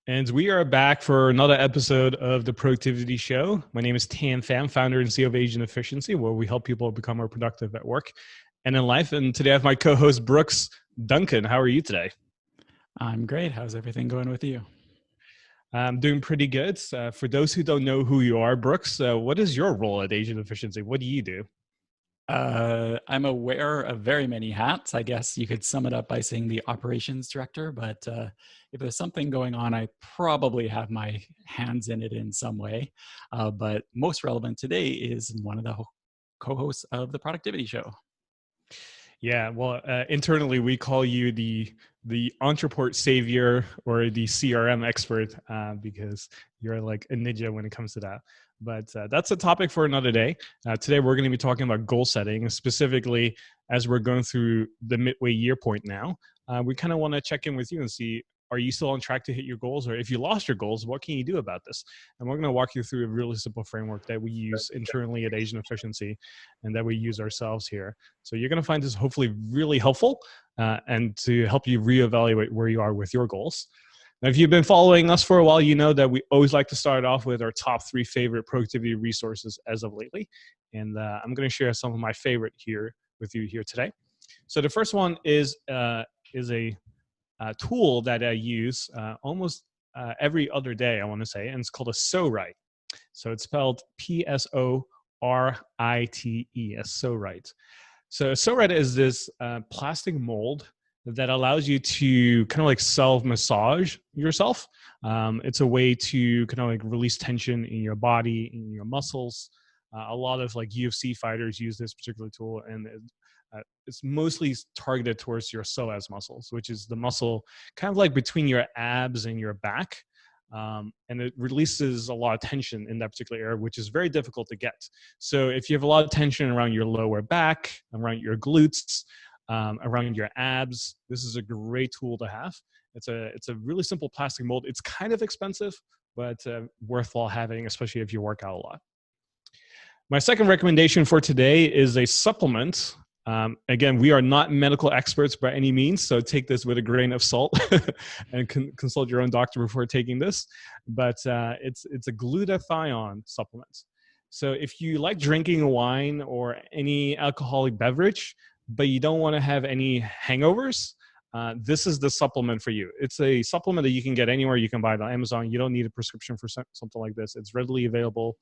And we are back for another episode of the Productivity Show. My name is Tan Pham, founder and CEO of Asian Efficiency, where we help people become more productive at work and in life. And today I have my co-host, Brooks Duncan. How are you today? I'm great. How's everything going with you? I'm doing pretty good. For those who don't know who you are, Brooks, what is your role at Asian Efficiency? What do you do? I'm aware of very many hats. I guess you could sum it up by saying the operations director, but if there's something going on, I probably have my hands in it in some way. But most relevant today is one of the co-hosts of the Productivity Show. Yeah, well, internally we call you the Entreport savior or the CRM expert because you're like a ninja when it comes to that. But that's a topic for another day. Today we're going to be talking about goal setting, specifically as we're going through the midway year point now. We kind of want to check in with you and see, are you still on track to hit your goals? Or if you lost your goals, what can you do about this? And we're going to walk you through a really simple framework that we use internally at Asian Efficiency and that we use ourselves here. So you're going to find this hopefully really helpful and to help you reevaluate where you are with your goals. Now, if you've been following us for a while, you know that we always like to start off with our top 3 favorite productivity resources as of lately. And I'm going to share some of my favorite here with you here today. So the first one is a tool that I use almost every other day, I want to say, and it's called a So-Write. So it's spelled PSORITE, So-Write. So So-Write is this plastic mold that allows you to kind of like self-massage yourself. It's a way to kind of like release tension in your body, in your muscles. A lot of like UFC fighters use this particular tool, and it's mostly targeted towards your psoas muscles, which is the muscle kind of like between your abs and your back. And it releases a lot of tension in that particular area, which is very difficult to get. So if you have a lot of tension around your lower back, around your glutes, around your abs, this is a great tool to have. It's a really simple plastic mold. It's kind of expensive, but worthwhile having, especially if you work out a lot. My second recommendation for today is a supplement. Again, we are not medical experts by any means, so take this with a grain of salt and consult your own doctor before taking this. But it's a glutathione supplement. So if you like drinking wine or any alcoholic beverage, but you don't want to have any hangovers, this is the supplement for you. It's a supplement that you can get anywhere. You can buy it on Amazon. You don't need a prescription for something like this. It's readily available.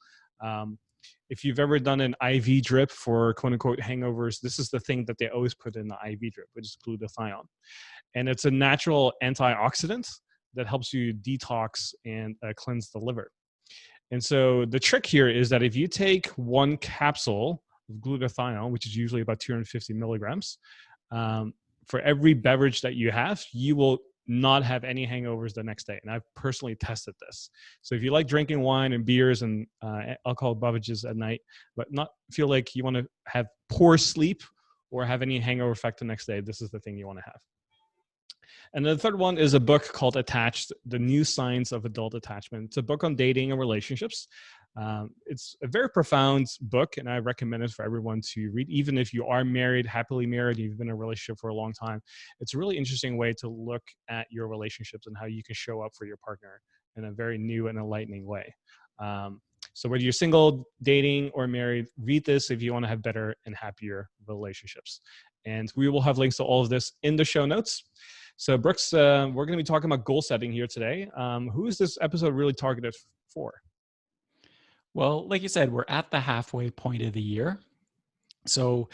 If you've ever done an IV drip for quote unquote hangovers, this is the thing that they always put in the IV drip, which is glutathione. And it's a natural antioxidant that helps you detox and cleanse the liver. And so the trick here is that if you take one capsule of glutathione, which is usually about 250 milligrams, for every beverage that you have, you will not have any hangovers the next day. And I've personally tested this. So if you like drinking wine and beers and alcohol beverages at night, but not feel like you want to have poor sleep or have any hangover effect the next day, this is the thing you want to have. And the third one is a book called Attached, The New Science of Adult Attachment. It's a book on dating and relationships. It's a very profound book, and I recommend it for everyone to read, even if you are married, happily married, you've been in a relationship for a long time. It's a really interesting way to look at your relationships and how you can show up for your partner in a very new and enlightening way. So whether you're single, dating, or married, read this if you want to have better and happier relationships. And we will have links to all of this in the show notes. So Brooks, we're going to be talking about goal setting here today. Who is this episode really targeted for? Well, like you said, we're at the halfway point of the year. So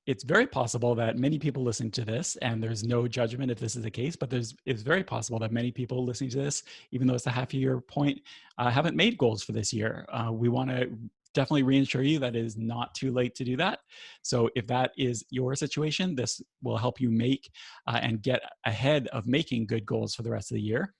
it's very possible that many people listen to this, and there's no judgment if this is the case, but it's very possible that many people listening to this, even though it's a half-year point, haven't made goals for this year. We want to definitely reassure you that it is not too late to do that. So if that is your situation, this will help you make and get ahead of making good goals for the rest of the year.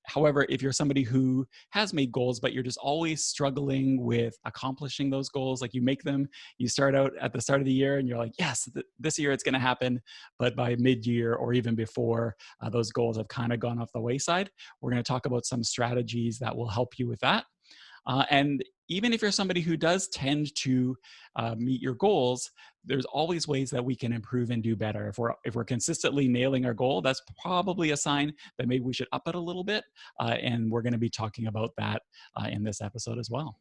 However, if you're somebody who has made goals, but you're just always struggling with accomplishing those goals, like you make them, you start out at the start of the year and you're like, yes, this year it's going to happen. But by mid-year or even before, those goals have kind of gone off the wayside. We're going to talk about some strategies that will help you with that. And even if you're somebody who does tend to meet your goals, there's always ways that we can improve and do better. If we're consistently nailing our goal, that's probably a sign that maybe we should up it a little bit. And we're going to be talking about that in this episode as well.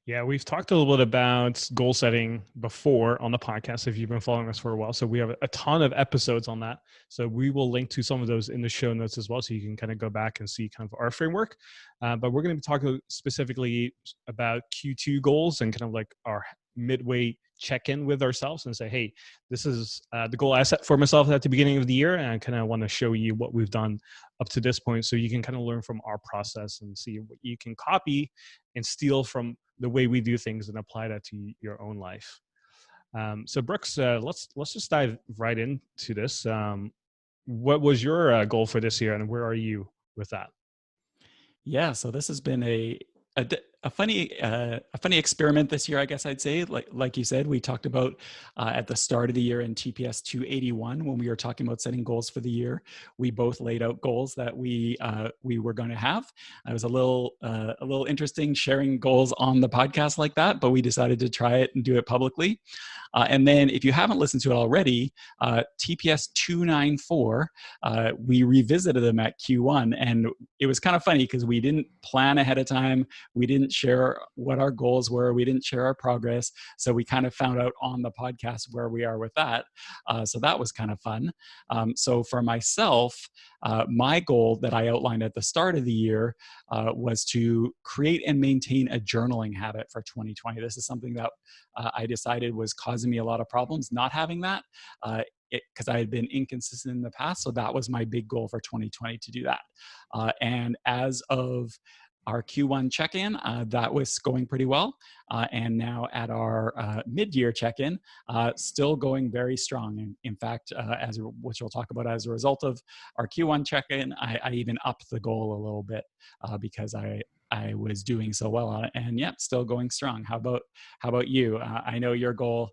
Yeah, we've talked a little bit about goal setting before on the podcast if you've been following us for a while. So we have a ton of episodes on that. So we will link to some of those in the show notes as well. So you can kind of go back and see kind of our framework. But we're going to be talking specifically about Q2 goals and kind of like our midway check-in with ourselves and say, hey, this is the goal I set for myself at the beginning of the year. And I kind of want to show you what we've done up to this point. So you can kind of learn from our process and see what you can copy and steal from the way we do things and apply that to your own life. So Brooks, let's just dive right into this. What was your goal for this year, and where are you with that? Yeah, so this has been a funny experiment this year, I guess I'd say. Like you said, we talked about at the start of the year in TPS 281 when we were talking about setting goals for the year. We both laid out goals that we were going to have. It was a little interesting sharing goals on the podcast like that, but we decided to try it and do it publicly. And then, if you haven't listened to it already, TPS 294, we revisited them at Q1, and it was kind of funny because we didn't plan ahead of time. We didn't share what our goals were. We didn't share our progress. So we kind of found out on the podcast where we are with that. So that was kind of fun. So for myself, my goal that I outlined at the start of the year was to create and maintain a journaling habit for 2020. This is something that I decided was causing me a lot of problems not having that. Because I had been inconsistent in the past. So that was my big goal for 2020 to do that. And as of our Q1 check-in, that was going pretty well. And now at our mid-year check-in, still going very strong. In fact, which we'll talk about as a result of our Q1 check-in, I even upped the goal a little bit because I was doing so well on it, and yeah, still going strong. How about you? I know your goal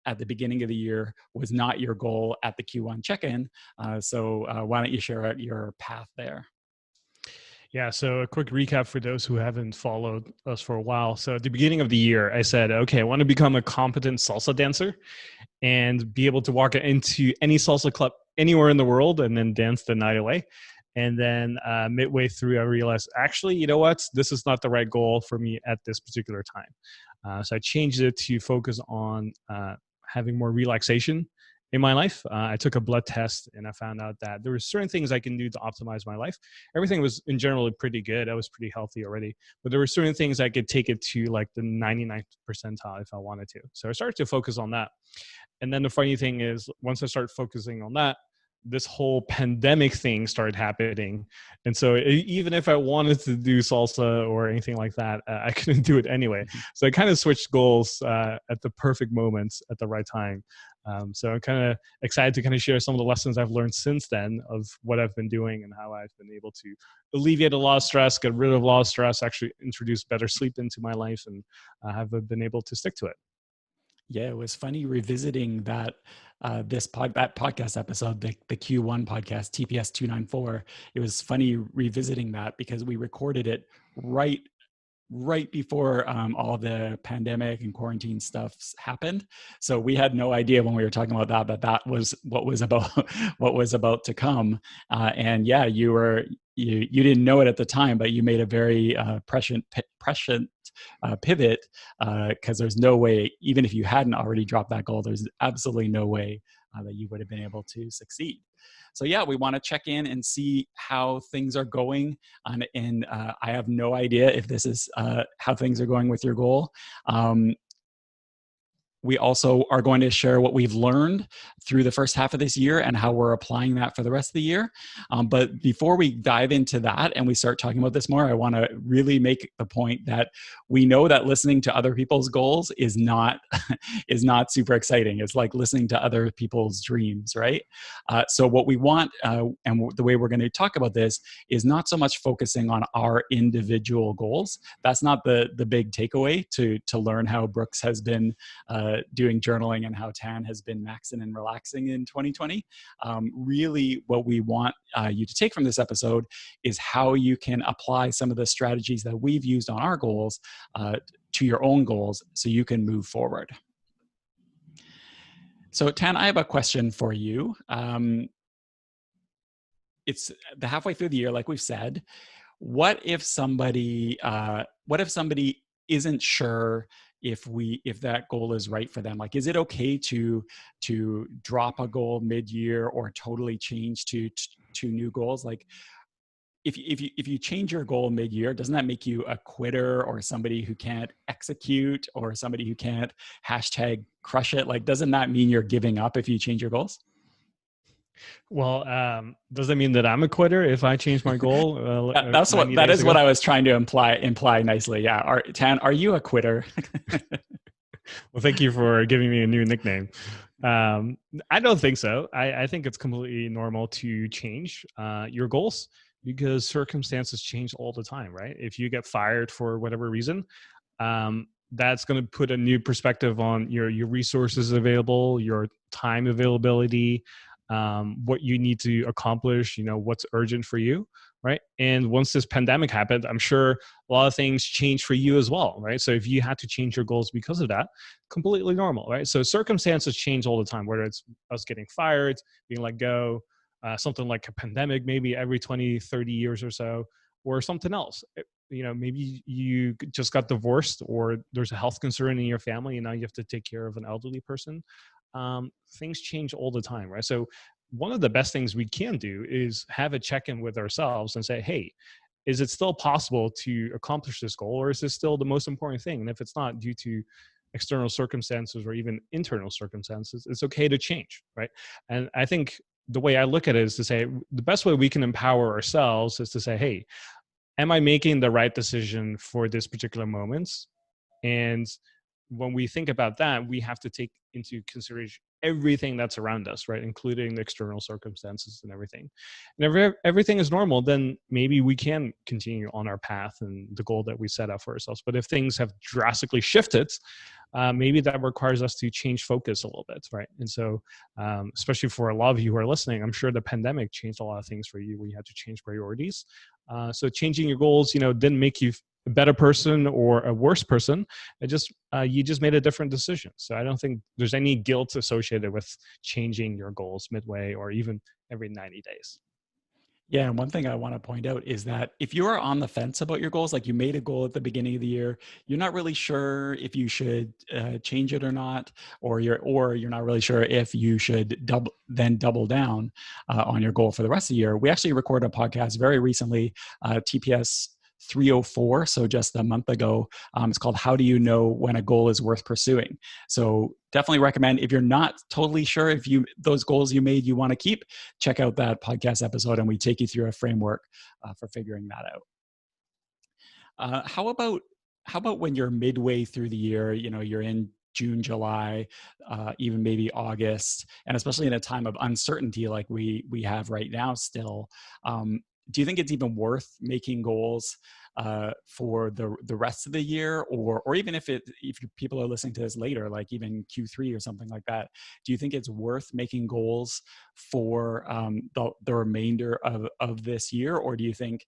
at the beginning of the year was not your goal at the Q1 check-in. So why don't you share your path there? Yeah, so a quick recap for those who haven't followed us for a while. So at the beginning of the year, I said, okay, I want to become a competent salsa dancer and be able to walk into any salsa club anywhere in the world and then dance the night away. And then midway through, I realized, actually, you know what? This is not the right goal for me at this particular time. So I changed it to focus on having more relaxation in my life. I took a blood test and I found out that there were certain things I can do to optimize my life. Everything was in general pretty good. I was pretty healthy already, but there were certain things I could take it to like the 99th percentile if I wanted to. So I started to focus on that. And then the funny thing is, once I started focusing on that, this whole pandemic thing started happening. And so even if I wanted to do salsa or anything like that, I couldn't do it anyway. So I kind of switched goals at the perfect moments at the right time. So I'm kind of excited to kind of share some of the lessons I've learned since then of what I've been doing and how I've been able to alleviate a lot of stress, get rid of a lot of stress, actually introduce better sleep into my life, and have been able to stick to it. Yeah, it was funny revisiting that that podcast episode, the Q1 podcast, TPS 294. It was funny revisiting that because we recorded it right before all the pandemic and quarantine stuff happened. So we had no idea when we were talking about that was what was about what was about to come. And yeah, you didn't know it at the time, but you made a very prescient pivot because there's no way, even if you hadn't already dropped that goal, there's absolutely no way that you would have been able to succeed. So yeah, we want to check in and see how things are going. And I have no idea if this is how things are going with your goal. We also are going to share what we've learned through the first half of this year and how we're applying that for the rest of the year. But before we dive into that and we start talking about this more, I want to really make the point that we know that listening to other people's goals is not is not super exciting. It's like listening to other people's dreams, right? So what we want and the way we're going to talk about this is not so much focusing on our individual goals. That's not the big takeaway to learn how Brooks has been doing journaling and how Tan has been maxing and relaxing in 2020. Really, what we want you to take from this episode is how you can apply some of the strategies that we've used on our goals to your own goals so you can move forward. So, Tan, I have a question for you. It's the halfway through the year, like we've said. What if somebody isn't sure if that goal is right for them? Like, is it okay to drop a goal mid-year or totally change to new goals? Like, if you change your goal mid-year, doesn't that make you a quitter or somebody who can't execute or somebody who can't #crush it? Like, doesn't that mean you're giving up if you change your goals? Well, does that mean that I'm a quitter if I change my goal? That is what I was trying to imply nicely. Yeah, Tan, are you a quitter? Well, thank you for giving me a new nickname. I don't think so. I think it's completely normal to change your goals because circumstances change all the time, right? If you get fired for whatever reason, that's going to put a new perspective on your resources available, your time availability, what you need to accomplish, what's urgent for you, right? And once this pandemic happened, I'm sure a lot of things changed for you as well, right? So if you had to change your goals because of that, completely normal, right? So circumstances change all the time, whether it's us getting fired, being let go, something like a pandemic, maybe every 20, 30 years or so, or something else. Maybe you just got divorced or there's a health concern in your family and now you have to take care of an elderly person. Things change all the time, right? So one of the best things we can do is have a check-in with ourselves and say, hey, is it still possible to accomplish this goal, or is this still the most important thing? And if it's not due to external circumstances or even internal circumstances, it's okay to change, right? And I think the way I look at it is to say the best way we can empower ourselves is to say, hey, am I making the right decision for this particular moment? And when we think about that, we have to take into consideration everything that's around us, right? Including the external circumstances and everything. And if everything is normal, then maybe we can continue on our path and the goal that we set out for ourselves. But if things have drastically shifted, maybe that requires us to change focus a little bit, right? And so, especially for a lot of you who are listening, I'm sure the pandemic changed a lot of things for you where you had to change priorities. So changing your goals, didn't make you a better person or a worse person. It just you just made a different decision. So I don't think there's any guilt associated with changing your goals midway or even every 90 days. Yeah, and one thing I want to point out is that if you are on the fence about your goals, like you made a goal at the beginning of the year, you're not really sure if you should change it or not, or you're not really sure if you should double down on your goal for the rest of the year. We actually recorded a podcast very recently, TPS304, so just a month ago. It's called "How Do You Know When a Goal Is Worth Pursuing?" So definitely recommend, if you're not totally sure if those goals you made you want to keep, check out that podcast episode and we take you through a framework for figuring that out. How about when you're midway through the year, you're in June, July, even maybe August, and especially in a time of uncertainty like we have right now still, do you think it's even worth making goals for the rest of the year, or even if people are listening to this later, like even Q3 or something like that, do you think it's worth making goals for the remainder of this year, or do you think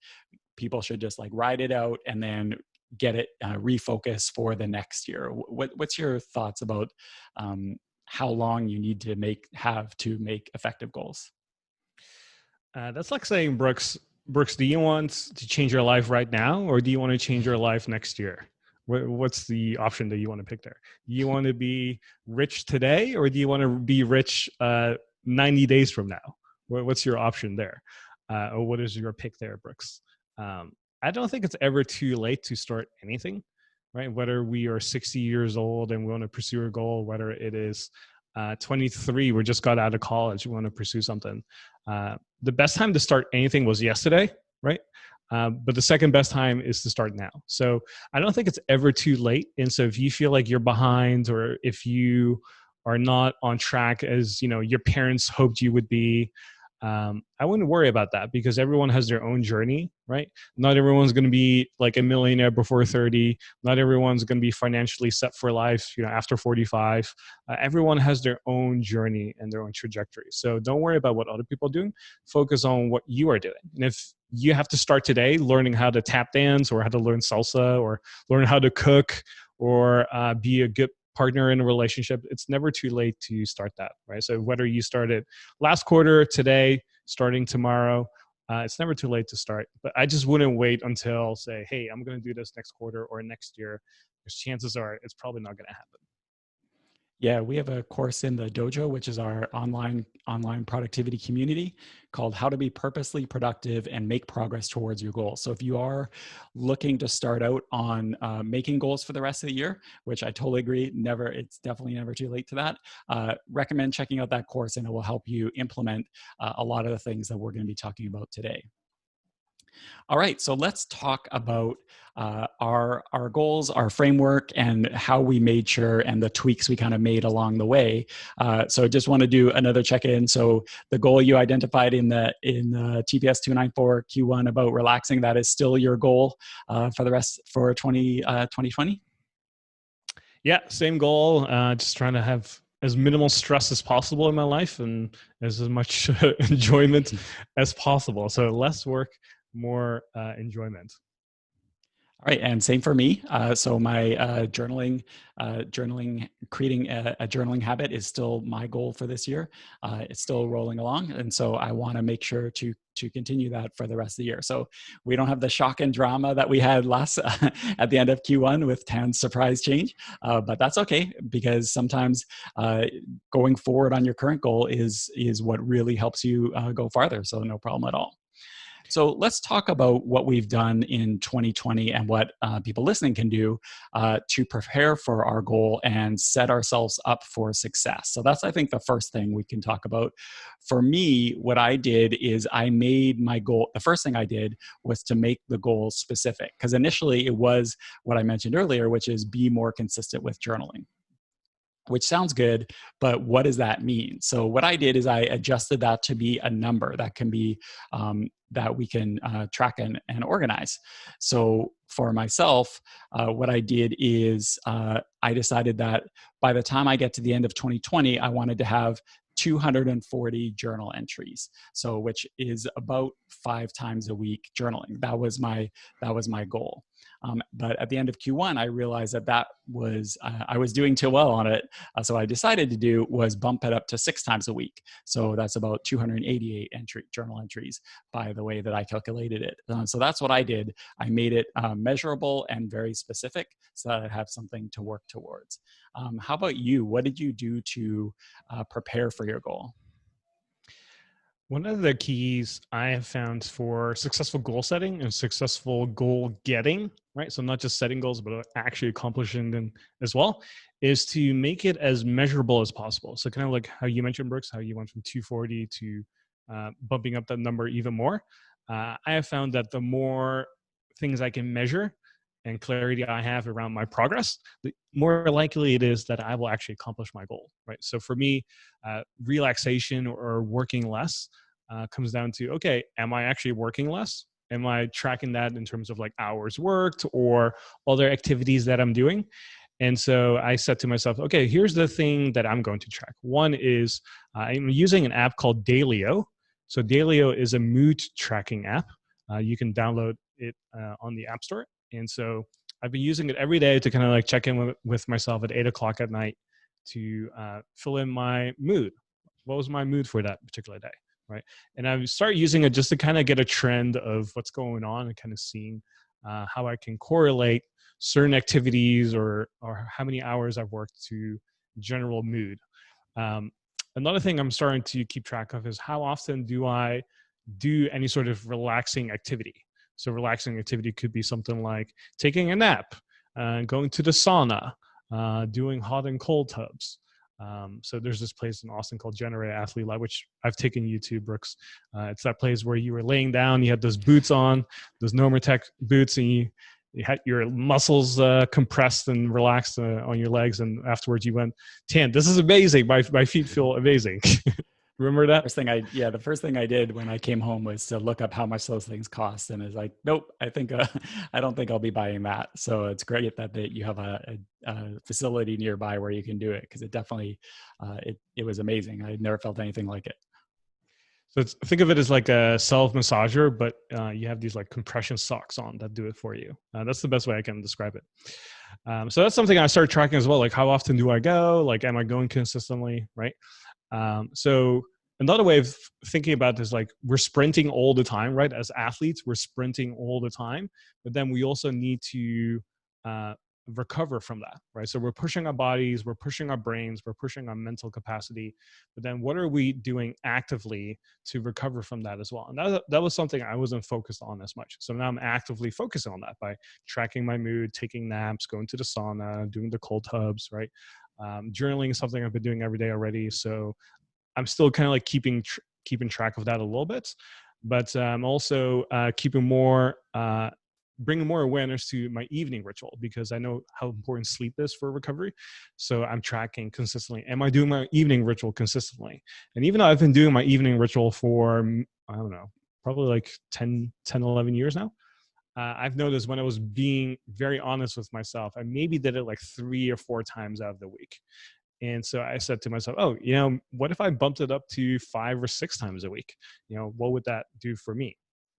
people should just like ride it out and then get it refocus for the next year? What's your thoughts about how long you need to make effective goals? That's like saying, Brooks, do you want to change your life right now, or do you want to change your life next year? What's the option that you want to pick there? Do you want to be rich today, or do you want to be rich 90 days from now? What's your option there? Or what is your pick there, Brooks? I don't think it's ever too late to start anything, right? Whether we are 60 years old and we want to pursue a goal, whether it is 23, we just got out of college, we want to pursue something. The best time to start anything was yesterday, right? But the second best time is to start now. So I don't think it's ever too late. And so if you feel like you're behind, or if you are not on track as your parents hoped you would be, I wouldn't worry about that because everyone has their own journey, right? Not everyone's going to be like a millionaire before 30. Not everyone's going to be financially set for life, after 45. Everyone has their own journey and their own trajectory. So don't worry about what other people are doing. Focus on what you are doing. And if you have to start today learning how to tap dance or how to learn salsa or learn how to cook or be a good partner in a relationship, it's never too late to start that, right? So whether you started last quarter, today, starting tomorrow, it's never too late to start. But I just wouldn't wait until say, hey, I'm going to do this next quarter or next year, because chances are it's probably not going to happen. Yeah, we have a course in the dojo, which is our online productivity community, called How to Be Purposely Productive and Make Progress Towards Your Goals. So if you are looking to start out on making goals for the rest of the year, which I totally agree, it's definitely never too late to that, recommend checking out that course, and it will help you implement a lot of the things that we're going to be talking about today. All right, so let's talk about our goals, our framework, and how we made sure, and the tweaks we kind of made along the way. So just want to do another check-in. So the goal you identified in the TPS294 Q1 about relaxing, that is still your goal for 2020? Yeah, same goal. Just trying to have as minimal stress as possible in my life and as much enjoyment as possible. So less work, more enjoyment. All right, and same for me. So my journaling, creating a journaling habit is still my goal for this year. It's still rolling along, and so I want to make sure to continue that for the rest of the year. So we don't have the shock and drama that we had last at the end of Q1 with Tan's surprise change, but that's okay, because sometimes going forward on your current goal is what really helps you go farther. So no problem at all. So let's talk about what we've done in 2020 and what people listening can do to prepare for our goal and set ourselves up for success. So that's, I think, the first thing we can talk about. For me, what I did is I made my goal. The first thing I did was to make the goal specific, because initially it was what I mentioned earlier, which is be more consistent with journaling, which sounds good, but what does that mean? So what I did is I adjusted that to be a number that can be that we can track and organize. So for myself, what I did is I decided that by the time I get to the end of 2020, I wanted to have 240 journal entries. So which is about 5 times a week journaling. That was my goal. But at the end of Q1, I realized that was I was doing too well on it. So I decided to do was bump it up to 6 times a week. So that's about 288 journal entries by the way that I calculated it. So that's what I did. I made it measurable and very specific so that I have something to work towards. How about you? What did you do to prepare for your goal? One of the keys I have found for successful goal setting and successful goal getting, right? So not just setting goals, but actually accomplishing them as well, is to make it as measurable as possible. So kind of like how you mentioned, Brooks, how you went from 240 to bumping up that number even more. I have found that the more things I can measure and clarity I have around my progress, the more likely it is that I will actually accomplish my goal, right? So for me, relaxation or working less comes down to, okay, am I actually working less? Am I tracking that in terms of like hours worked or other activities that I'm doing? And so I said to myself, okay, here's the thing that I'm going to track. One is I'm using an app called Dailyo. So Dailyo is a mood tracking app. You can download it on the App Store. And so I've been using it every day to kind of like check in with myself at 8 o'clock at night to fill in my mood. What was my mood for that particular day, right? And I start using it just to kind of get a trend of what's going on and kind of seeing how I can correlate certain activities or how many hours I've worked to general mood. Another thing I'm starting to keep track of is how often do I do any sort of relaxing activity. So relaxing activity could be something like taking a nap, going to the sauna, doing hot and cold tubs. So there's this place in Austin called Generate Athlete Lab, which I've taken you to, Brooks. It's that place where you were laying down, you had those boots on, those Normatec boots, and you had your muscles compressed and relaxed on your legs. And afterwards you went, Tan, this is amazing. My feet feel amazing. Remember that? The first thing I did when I came home was to look up how much those things cost, and it's like, nope, I think I don't think I'll be buying that. So it's great that you have a facility nearby where you can do it, because it definitely it was amazing. I never felt anything like it. So think of it as like a self massager, but you have these like compression socks on that do it for you. That's the best way I can describe it. So that's something I started tracking as well. Like, how often do I go? Like, am I going consistently? Right. So another way of thinking about this, like, we're sprinting all the time, right? As athletes, we're sprinting all the time, but then we also need to uh, recover from that, right? So we're pushing our bodies, we're pushing our brains, we're pushing our mental capacity, but then what are we doing actively to recover from that as well? And that was something I wasn't focused on as much. So now I'm actively focusing on that by tracking my mood, taking naps, going to the sauna, doing the cold tubs, right? Journaling is something I've been doing every day already. So I'm still kind of like keeping track of that a little bit, but I'm also keeping more, bringing more awareness to my evening ritual, because I know how important sleep is for recovery. So I'm tracking consistently. Am I doing my evening ritual consistently? And even though I've been doing my evening ritual for, I don't know, probably like 11 years now, I've noticed when I was being very honest with myself, I maybe did it like 3 or 4 times out of the week. And so I said to myself, oh, what if I bumped it up to 5 or 6 times a week? What would that do for me?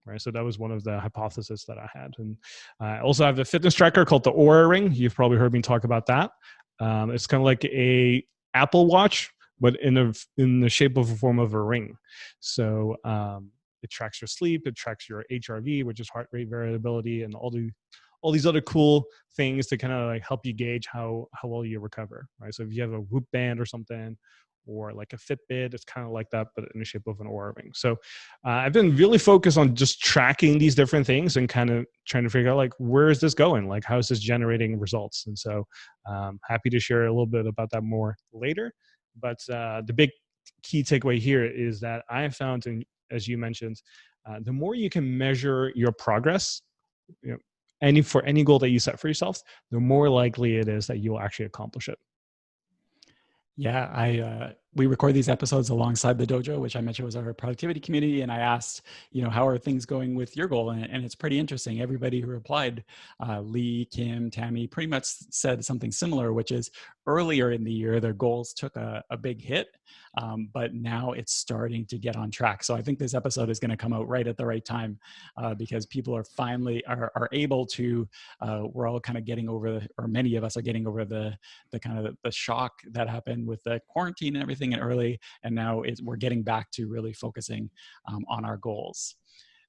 Right. So that was one of the hypotheses that I had. And I also have a fitness tracker called the Aura Ring. You've probably heard me talk about that. It's kind of like a Apple Watch, but in the shape of a form of a ring. So it tracks your sleep, it tracks your HRV, which is heart rate variability, and all these other cool things to kind of like help you gauge how well you recover, right? So if you have a Whoop band or something, or like a Fitbit, it's kind of like that, but in the shape of an Oura ring. So I've been really focused on just tracking these different things and kind of trying to figure out, like, where is this going? Like, how is this generating results? And so happy to share a little bit about that more later. But the big key takeaway here is that I have found, and as you mentioned, the more you can measure your progress, you know, for any goal that you set for yourself, the more likely it is that you'll actually accomplish it. Yeah, we record these episodes alongside the dojo, which I mentioned was our productivity community, and I asked, how are things going with your goal? And it's pretty interesting. Everybody who replied, Lee, Kim, Tammy, pretty much said something similar, which is earlier in the year their goals took a big hit, but now it's starting to get on track. So I think this episode is going to come out right at the right time, because people are finally are able to. We're all kind of getting over, or many of us are getting over the kind of the shock that happened with the quarantine and everything in early, and now we're getting back to really focusing on our goals.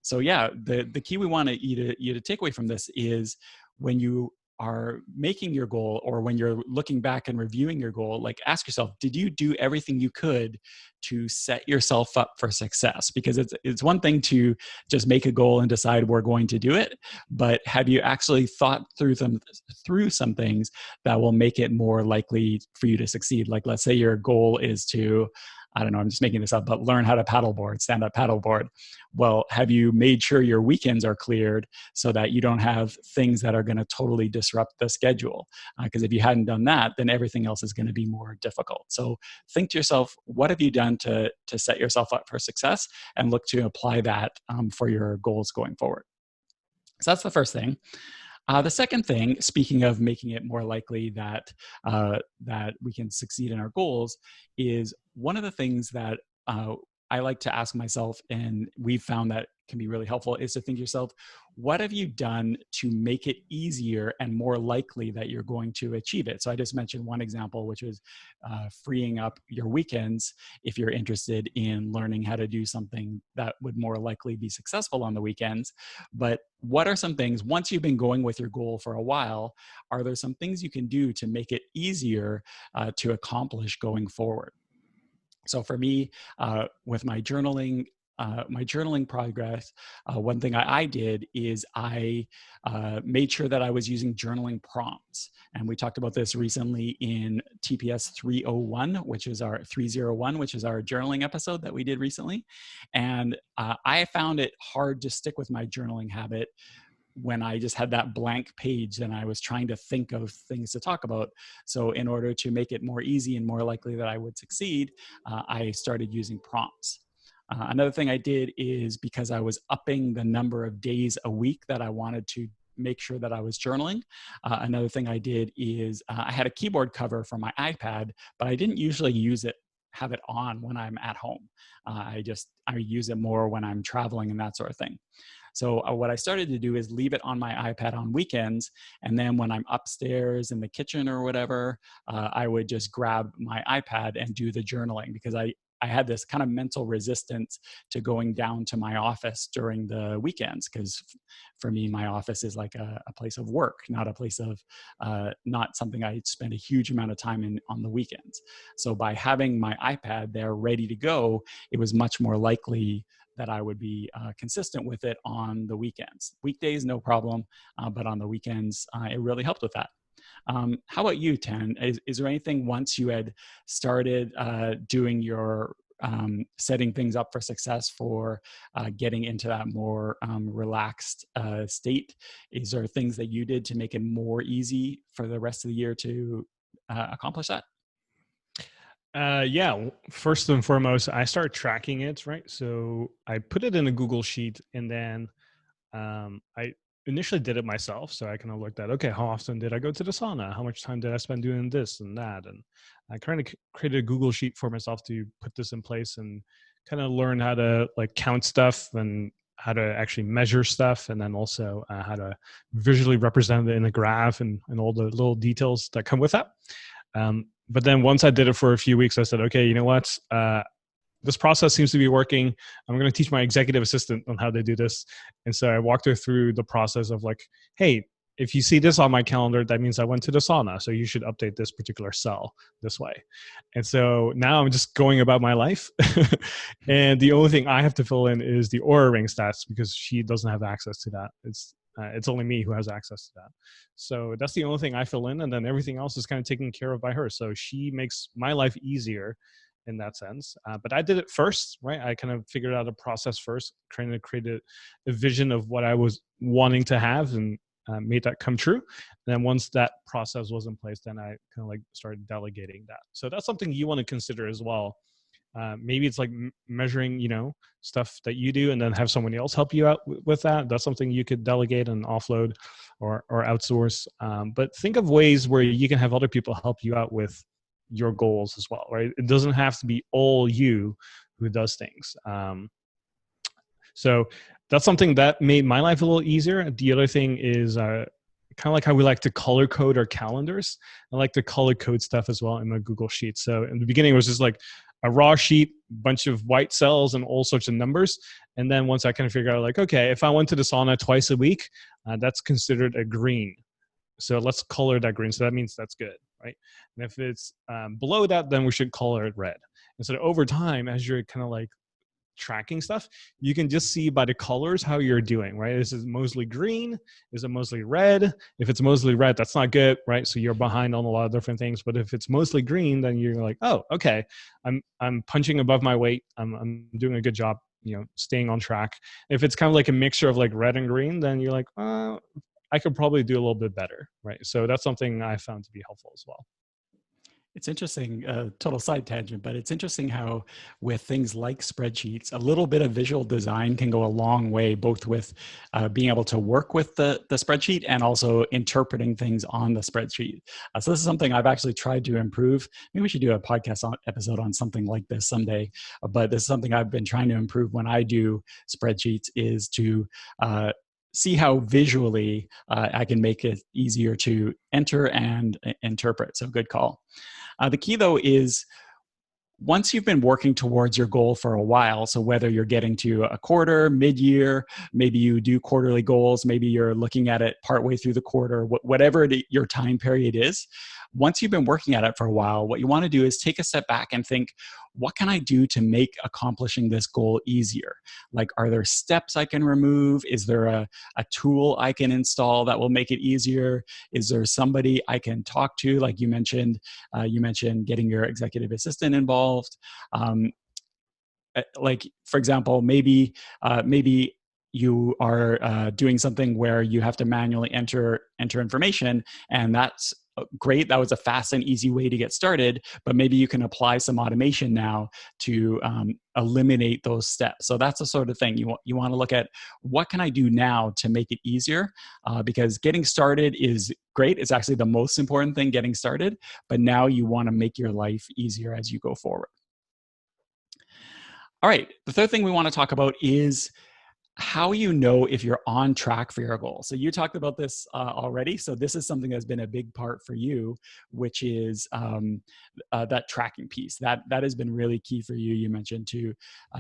So yeah, the key we want you to take away from this is, when you are making your goal, or when you're looking back and reviewing your goal, like, ask yourself, did you do everything you could to set yourself up for success? Because it's one thing to just make a goal and decide we're going to do it, but have you actually thought through some things that will make it more likely for you to succeed? Like, let's say your goal is to, I don't know, I'm just making this up, but learn how to paddleboard, stand up paddleboard. Well, have you made sure your weekends are cleared so that you don't have things that are going to totally disrupt the schedule? Because if you hadn't done that, then everything else is going to be more difficult. So think to yourself, what have you done to set yourself up for success, and look to apply that for your goals going forward. So that's the first thing. The second thing, speaking of making it more likely that that we can succeed in our goals, is one of the things that I like to ask myself, and we've found that can be really helpful, is to think to yourself, what have you done to make it easier and more likely that you're going to achieve it? So I just mentioned one example, which was freeing up your weekends if you're interested in learning how to do something that would more likely be successful on the weekends. But what are some things, once you've been going with your goal for a while, are there some things you can do to make it easier to accomplish going forward? So for me, with my journaling progress, one thing I did is I made sure that I was using journaling prompts. And we talked about this recently in TPS 301, which is our 301, which is our journaling episode that we did recently. And I found it hard to stick with my journaling habit when I just had that blank page and I was trying to think of things to talk about. So in order to make it more easy and more likely that I would succeed, I started using prompts. Another thing I did is, because I was upping the number of days a week that I wanted to make sure that I was journaling. Another thing I did is I had a keyboard cover for my iPad, but I didn't usually have it on when I'm at home. I use it more when I'm traveling and that sort of thing. So what I started to do is leave it on my iPad on weekends. And then when I'm upstairs in the kitchen or whatever, I would just grab my iPad and do the journaling, because I had this kind of mental resistance to going down to my office during the weekends, because for me, my office is like a place of work, not a place of, not something I spend a huge amount of time in on the weekends. So by having my iPad there ready to go, it was much more likely that I would be consistent with it on the weekends. Weekdays, no problem, but on the weekends, it really helped with that. How about you, Tan? Is there anything, once you had started doing your setting things up for success for getting into that more relaxed state, is there things that you did to make it more easy for the rest of the year to accomplish that? Yeah. First and foremost, I start tracking it, right? So I put it in a Google Sheet, and then I initially did it myself. So I kind of looked at, okay, how often did I go to the sauna? How much time did I spend doing this and that? And I kind of created a Google Sheet for myself to put this in place, and kind of learn how to like count stuff, and how to actually measure stuff, and then also how to visually represent it in a graph, and all the little details that come with that. But then once I did it for a few weeks, I said, okay, you know what? This process seems to be working. I'm going to teach my executive assistant on how to do this. And so I walked her through the process of like, hey, if you see this on my calendar, that means I went to the sauna. So you should update this particular cell this way. And so now I'm just going about my life. And the only thing I have to fill in is the Aura Ring stats, because she doesn't have access to that. It's only me who has access to that. So that's the only thing I fill in. And then everything else is kind of taken care of by her. So she makes my life easier in that sense. But I did it first, right? I kind of figured out a process first, trying to create a vision of what I was wanting to have, and made that come true. And then once that process was in place, then I kind of like started delegating that. So that's something you want to consider as well. Maybe it's like measuring, stuff that you do, and then have someone else help you out with that. That's something you could delegate and offload, or outsource. But think of ways where you can have other people help you out with your goals as well, right? It doesn't have to be all you who does things. So that's something that made my life a little easier. The other thing is kind of like how we like to color code our calendars. I like to color code stuff as well in my Google Sheet. So in the beginning, it was just like a raw sheet, bunch of white cells and all sorts of numbers. And then once I kind of figure out like, okay, if I went to the sauna twice a week, that's considered a green. So let's color that green. So that means that's good, right? And if it's below that, then we should color it red. And so over time, as you're kind of like tracking stuff, you can just see by the colors how you're doing, right? Is it mostly green? Is it mostly red? If it's mostly red, that's not good, right? So you're behind on a lot of different things. But if it's mostly green, then you're like, oh, okay, I'm punching above my weight. I'm doing a good job, staying on track. If it's kind of like a mixture of like red and green, then you're like, I could probably do a little bit better, right? So that's something I found to be helpful as well. It's interesting, total side tangent, but it's interesting how with things like spreadsheets, a little bit of visual design can go a long way, both with being able to work with the spreadsheet and also interpreting things on the spreadsheet. So this is something I've actually tried to improve. Maybe we should do a podcast episode on something like this someday. But this is something I've been trying to improve when I do spreadsheets, is to see how visually I can make it easier to enter and interpret. So good call. The key, though, is once you've been working towards your goal for a while, so whether you're getting to a quarter, mid-year, maybe you do quarterly goals, maybe you're looking at it partway through the quarter, whatever your time period is, once you've been working at it for a while, what you want to do is take a step back and think, what can I do to make accomplishing this goal easier? Like, are there steps I can remove? Is there a tool I can install that will make it easier? Is there somebody I can talk to? Like you mentioned getting your executive assistant involved. Like, for example, maybe you are doing something where you have to manually enter information, and that's great. That was a fast and easy way to get started, but maybe you can apply some automation now to eliminate those steps. So that's the sort of thing you want to look at. What can I do now to make it easier? Because getting started is great. It's actually the most important thing, getting started, but now you want to make your life easier as you go forward. All right, the third thing we want to talk about is how you know if you're on track for your goal. So you talked about this already. So this is something that's been a big part for you, which is that tracking piece. That has been really key for you. You mentioned to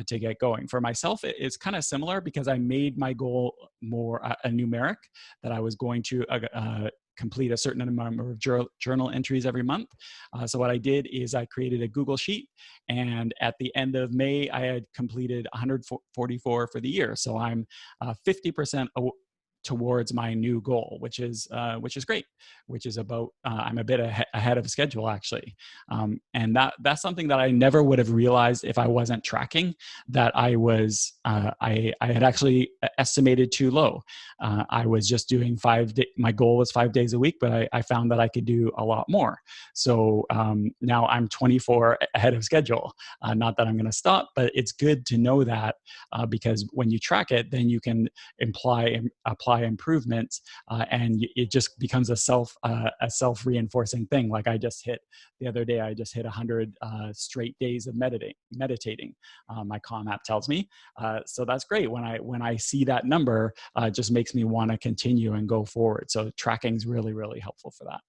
get going. For myself, it's kind of similar because I made my goal more a numeric, that I was going to complete a certain amount of journal entries every month. So what I did is I created a Google Sheet, and at the end of May, I had completed 144 for the year. So I'm 50% towards my new goal, which is great, which is about I'm a bit ahead of schedule actually, and that's something that I never would have realized if I wasn't tracking, that I was I had actually estimated too low. I was just doing my goal was 5 days a week, but I found that I could do a lot more. So now I'm 24 ahead of schedule. Not that I'm going to stop, but it's good to know that because when you track it, then you can apply improvements, and it just becomes a self-reinforcing thing. Like the other day, I just hit 100 straight days of meditating. My Calm app tells me, so that's great. When I see that number, it just makes me want to continue and go forward. So tracking is really, really helpful for that.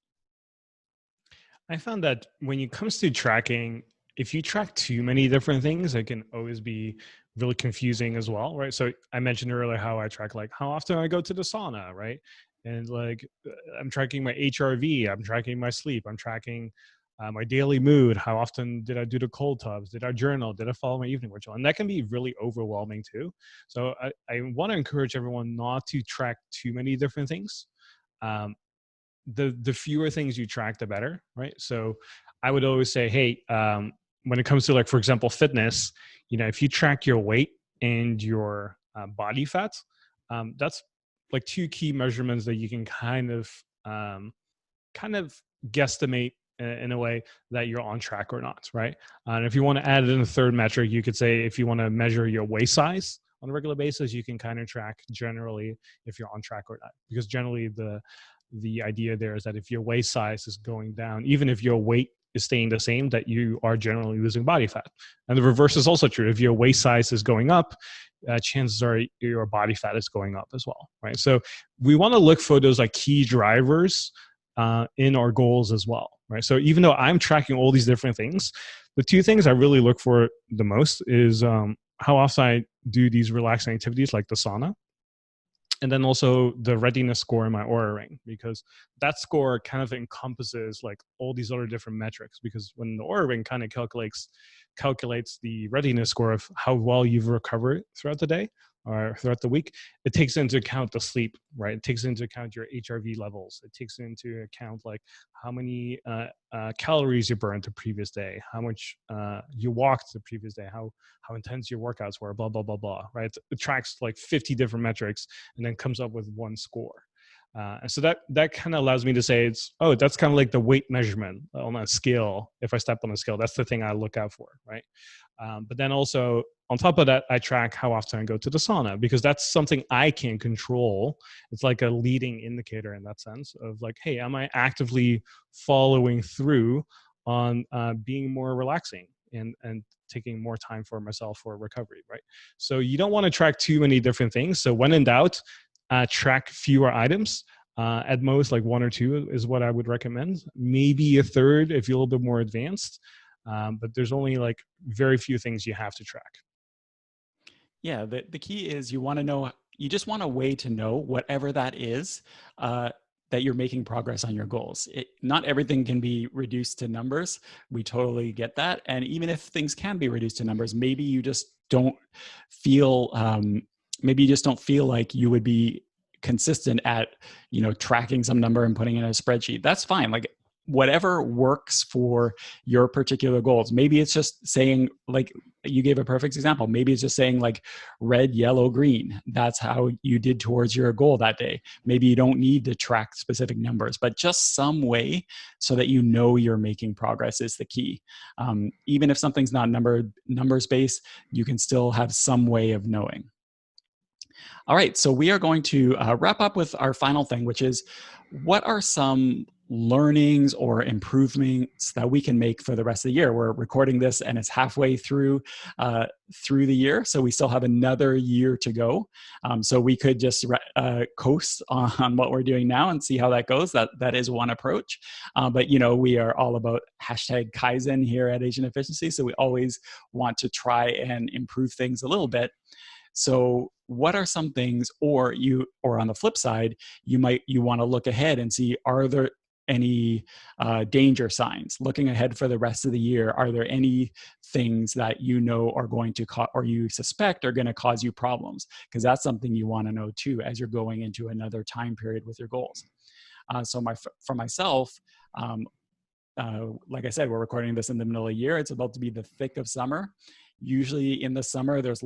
I found that when it comes to tracking, if you track too many different things, it can always be really confusing as well, right? So I mentioned earlier how I track like how often I go to the sauna, right? And like I'm tracking my HRV, I'm tracking my sleep, I'm tracking my daily mood. How often did I do the cold tubs? Did I journal? Did I follow my evening ritual? And that can be really overwhelming too. So I want to encourage everyone not to track too many different things. Um, the fewer things you track, the better, right? So I would always say, hey, when it comes to like, for example, fitness, if you track your weight and your body fat, that's like two key measurements that you can kind of guesstimate in a way that you're on track or not, right? And if you want to add in a third metric, you could say if you want to measure your waist size on a regular basis, you can kind of track generally if you're on track or not. Because generally the idea there is that if your waist size is going down, even if your weight is staying the same, that you are generally losing body fat. And the reverse is also true. If your waist size is going up, chances are your body fat is going up as well, right? So we want to look for those like key drivers in our goals as well, right? So even though I'm tracking all these different things, the two things I really look for the most is how often I do these relaxing activities like the sauna, and then also the readiness score in my Aura ring, because that score kind of encompasses like all these other different metrics. Because when the Aura ring kind of calculates the readiness score of how well you've recovered throughout the day or throughout the week, it takes into account the sleep, right? It takes into account your HRV levels. It takes into account like how many calories you burned the previous day, how much you walked the previous day, how intense your workouts were, blah, blah, blah, blah, right? It tracks like 50 different metrics and then comes up with one score. And so that kind of allows me to say that's kind of like the weight measurement on a scale. If I step on a scale, that's the thing I look out for, right? But then also on top of that, I track how often I go to the sauna, because that's something I can control. It's like a leading indicator in that sense of like, hey, am I actively following through on being more relaxing and taking more time for myself for recovery, right? So you don't want to track too many different things. So when in doubt, track fewer items. At most, like one or two is what I would recommend. Maybe a third if you're a little bit more advanced. But there's only like very few things you have to track. Yeah, the key is you just want a way to know whatever that is, that you're making progress on your goals. Not everything can be reduced to numbers. We totally get that. And even if things can be reduced to numbers, maybe you just don't feel like you would be consistent at tracking some number and putting it in a spreadsheet. That's fine. Like, whatever works for your particular goals. Maybe it's just saying, like you gave a perfect example. Maybe it's just saying like red, yellow, green. That's how you did towards your goal that day. Maybe you don't need to track specific numbers, but just some way so that you know you're making progress is the key. Even if something's not numbers based, you can still have some way of knowing. All right, so we are going to wrap up with our final thing, which is what are some learnings or improvements that we can make for the rest of the year? We're recording this and it's halfway through the year, so we still have another year to go. So we could just coast on what we're doing now and see how that goes. That is one approach. But we are all about hashtag Kaizen here at Asian Efficiency, so we always want to try and improve things a little bit. So what are some things, or on the flip side, you want to look ahead and see, are there any danger signs looking ahead for the rest of the year? Are there any things that are going to or you suspect are going to cause you problems? Because that's something you want to know too as you're going into another time period with your goals. So for myself, like I said, we're recording this in the middle of the year. It's about to be the thick of summer. Usually in the summer, there's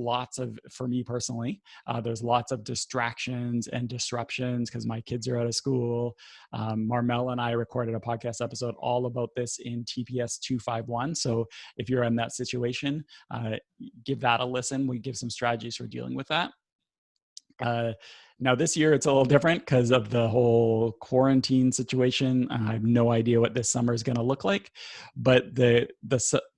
for me personally, there's lots of distractions and disruptions because my kids are out of school. Marmel and I recorded a podcast episode all about this in TPS308. So if you're in that situation, give that a listen. We give some strategies for dealing with that. Now this year it's a little different because of the whole quarantine situation. I have no idea what this summer is going to look like, but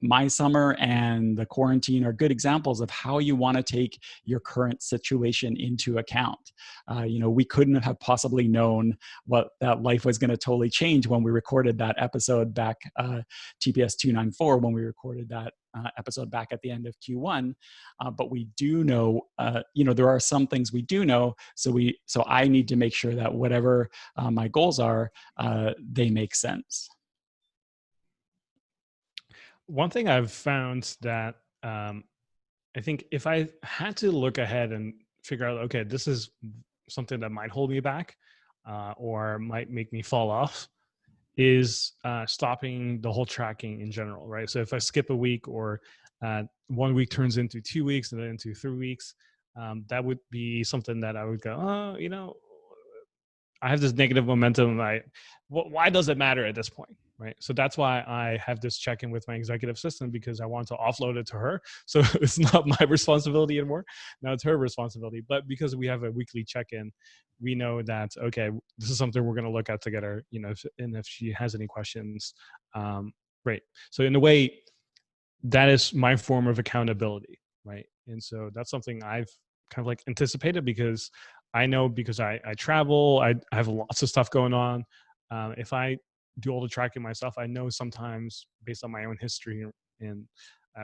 my summer and the quarantine are good examples of how you want to take your current situation into account. We couldn't have possibly known that life was going to totally change when we recorded that episode back, TPS294, when we recorded that episode back at the end of Q1. But we do know, there are some things we do know. So I need to make sure that whatever my goals are, they make sense. One thing I've found that I think if I had to look ahead and figure out, okay, this is something that might hold me back or might make me fall off, is stopping the whole tracking in general, right? So if I skip a week or 1 week turns into 2 weeks and then into 3 weeks, that would be something that I would go, I have this negative momentum. Why does it matter at this point, right? So that's why I have this check-in with my executive assistant, because I want to offload it to her. So it's not my responsibility anymore. Now it's her responsibility. But because we have a weekly check-in, we know that, okay, this is something we're going to look at together, and if she has any questions, great. So in a way, that is my form of accountability, right? And so that's something I've kind of like anticipated, because I know, because I travel, I have lots of stuff going on. If I do all the tracking myself, I know sometimes, based on my own history and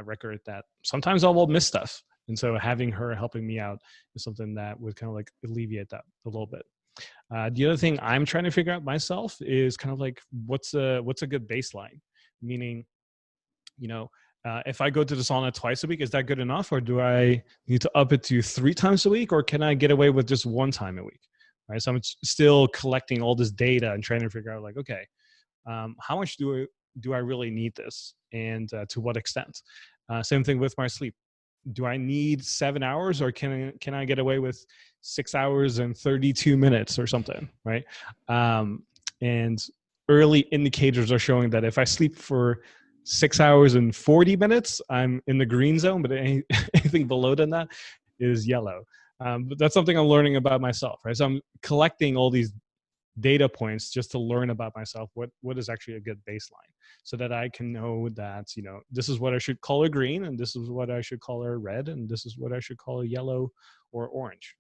record, that sometimes I will miss stuff. And so having her helping me out is something that would kind of like alleviate that a little bit. The other thing I'm trying to figure out myself is kind of like, what's a good baseline? Meaning, if I go to the sauna twice a week, is that good enough? Or do I need to up it to 3 times a week? Or can I get away with just 1 time a week? Right. So I'm still collecting all this data and trying to figure out, like, okay, how much do I really need this? And to what extent? Same thing with my sleep. Do I need 7 hours, or can I get away with 6 hours and 32 minutes or something? Right. And early indicators are showing that if I sleep for 6 hours and 40 minutes, I'm in the green zone, but anything below than that is yellow. But that's something I'm learning about myself, right? So I'm collecting all these data points just to learn about myself, what is actually a good baseline, so that I can know that, this is what I should call a green, and this is what I should call a red, and this is what I should call a yellow or orange.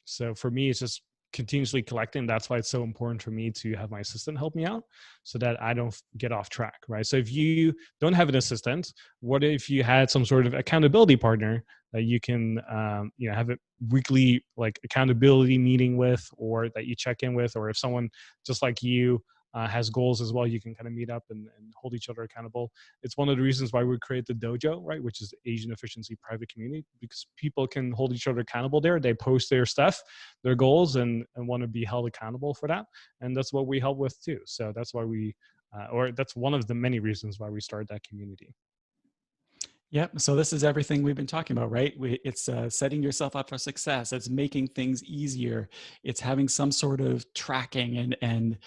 So for me, it's just continuously collecting. That's why it's so important for me to have my assistant help me out, so that I don't get off track, right? So if you don't have an assistant, what if you had some sort of accountability partner that you can have a weekly like accountability meeting with, or that you check in with, or if someone just like you has goals as well, you can kind of meet up and hold each other accountable. It's one of the reasons why we create the dojo, right, which is the Asian Efficiency Private Community, because people can hold each other accountable there. They post their stuff, their goals, and want to be held accountable for that. And that's what we help with too. So that's why we or that's one of the many reasons why we started that community. Yep. So this is everything we've been talking about, right? It's setting yourself up for success. It's making things easier. It's having some sort of tracking and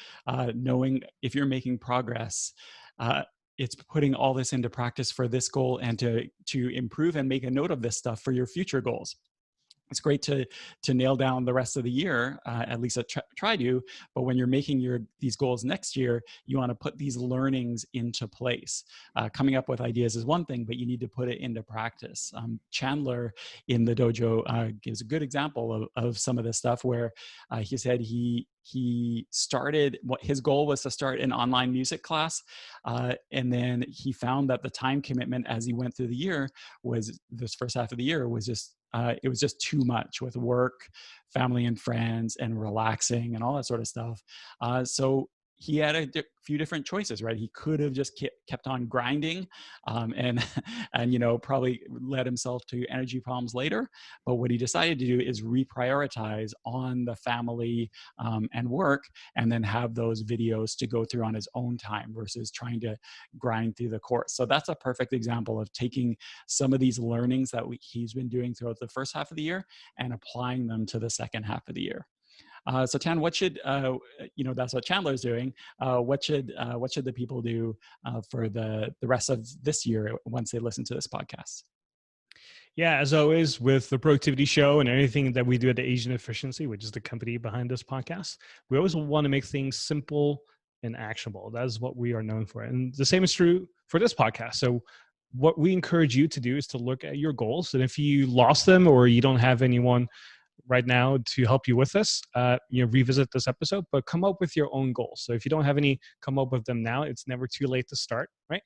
knowing if you're making progress. Uh, it's putting all this into practice for this goal and to improve and make a note of this stuff for your future goals. It's great to nail down the rest of the year, at least try to. But when you're making these goals next year, you want to put these learnings into place. Coming up with ideas is one thing, but you need to put it into practice. Chandler in the dojo gives a good example of some of this stuff where he said he started, what his goal was to start an online music class, and then he found that the time commitment as he went through the year was, this first half of the year was just it was just too much with work, family and friends, and relaxing and all that sort of stuff. So he had a few different choices, right? He could have just kept on grinding, and and probably led himself to energy problems later. But what he decided to do is reprioritize on the family and work, and then have those videos to go through on his own time versus trying to grind through the course. So that's a perfect example of taking some of these learnings that he's been doing throughout the first half of the year and applying them to the second half of the year. So Tan, what should that's what Chandler's doing. What should the people do for the rest of this year once they listen to this podcast? Yeah, as always, with the Productivity Show and anything that we do at the Asian Efficiency, which is the company behind this podcast, we always want to make things simple and actionable. That is what we are known for. And the same is true for this podcast. So what we encourage you to do is to look at your goals. And if you lost them or you don't have anyone right now to help you with this, revisit this episode, but come up with your own goals. So if you don't have any, come up with them now. It's never too late to start, right?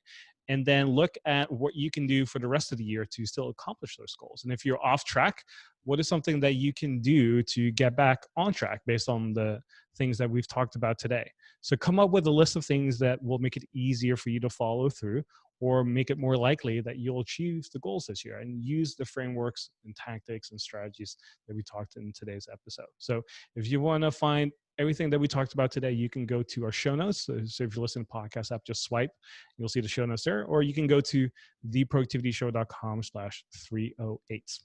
And then look at what you can do for the rest of the year to still accomplish those goals. And if you're off track, what is something that you can do to get back on track based on the things that we've talked about today? So come up with a list of things that will make it easier for you to follow through, or make it more likely that you'll achieve the goals this year, and use the frameworks and tactics and strategies that we talked in today's episode. So if you want to find everything that we talked about today, you can go to our show notes. So if you listen to the podcast app, just swipe, you'll see the show notes there, or you can go to theproductivityshow.com/308.